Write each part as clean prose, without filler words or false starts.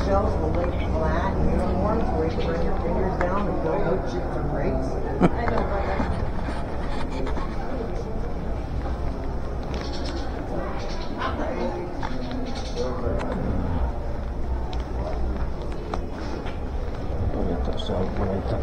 shelves will lay flat and uniforms where you can bring your fingers down and feel no chips or breaks. I know, ito sa ito.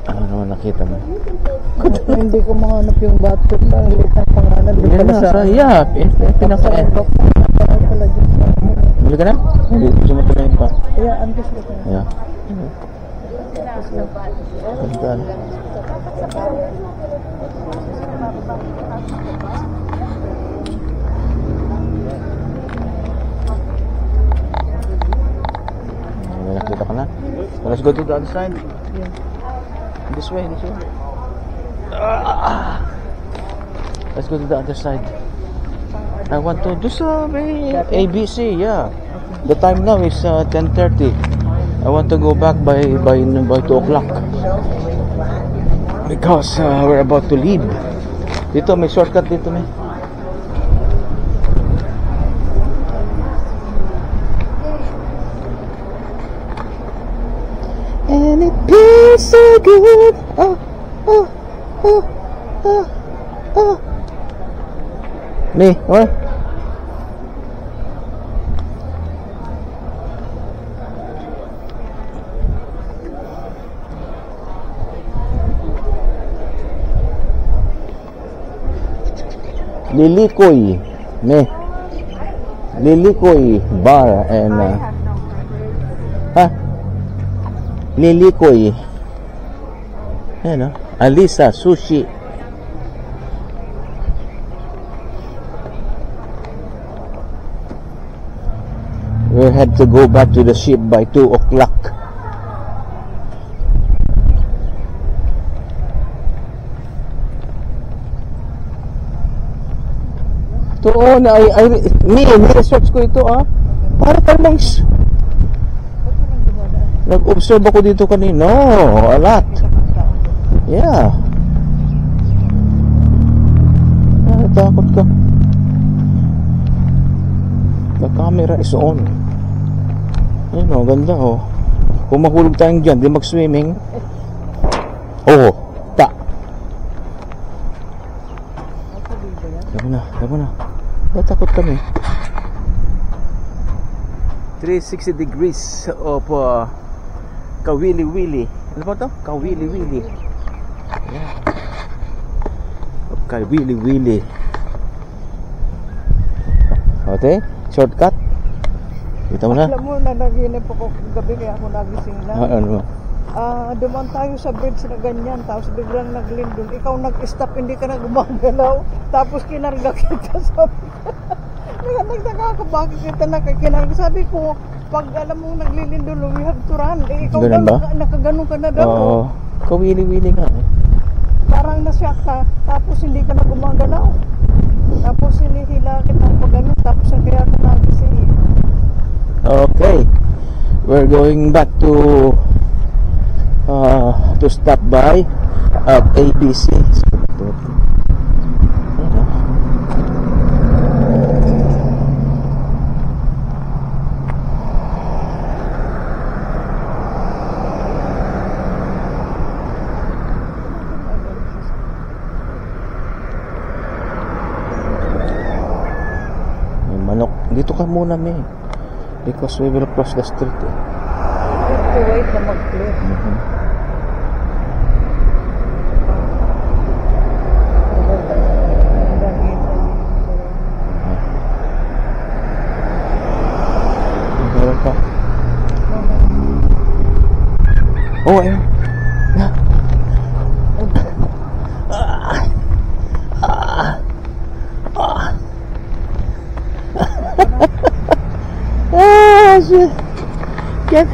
Ano nakita mo? Hindi ko mahanap yung bathroom na liit ng pangalan. Doon pala sa... Yeah, pinaka... Bili ka na? Gusto mo tuloy pa? Yeah, antes ko tayo. Yeah. Pagkaan. Nakita ka na? Let's go to the other side. Yeah. This way, this way. Let's go to the other side. I want to do some ABC, yeah. The time now is 10:30. I want to go back by 2 o'clock. Because we're about to leave. Dito, may shortcut dito, may. And it feels so good. Oh, oh, oh, oh, oh. Me, what? Lilikoy, me. Lilikoy bar and Lilikoy. Ayan, Alisa Sushi. We had to go back to the ship by 2 o'clock. Ito, ni-research ko ito, para kalmang nag-observe ako dito kanina. A lot. Yeah. Natakot ka. The camera is on. Ayun, ganda, Kung mahulog tayong dyan, di mag-swimming. Ta. Labo na. Natakot kami. 360 degrees of Kawili-Wili. Ano ba ito? Kawili-Wili. Yeah. Kawili-Wili. Okay? Shortcut? Kita mo na? Alam mo na naginip ako gabi kaya ako nagising na. Ano mo? Dumaan tayo sa bridge na ganyan, tapos biglang naglindol. Ikaw nag-stop, hindi ka na gumagalaw. Tapos kinarga kita sa... Nagtaka ka, bakit kita nakikinarga? Sabi ko, pag alam mo naglilindol, we have to run. Ikaw ganun na, ba? nakaganon ka na daw. Oo. Kawili-wili ka. Parang nasyak ka, tapos hindi ka na gumagalaw. Tapos hinihila kita pag ganun, tapos kaya ka nagising. Okay. We're going back to stop by ABC. May manok. Dito ka muna, May. Because we will cross the street. You have to wait na mag-clear. Oh, ayun. Shit. Get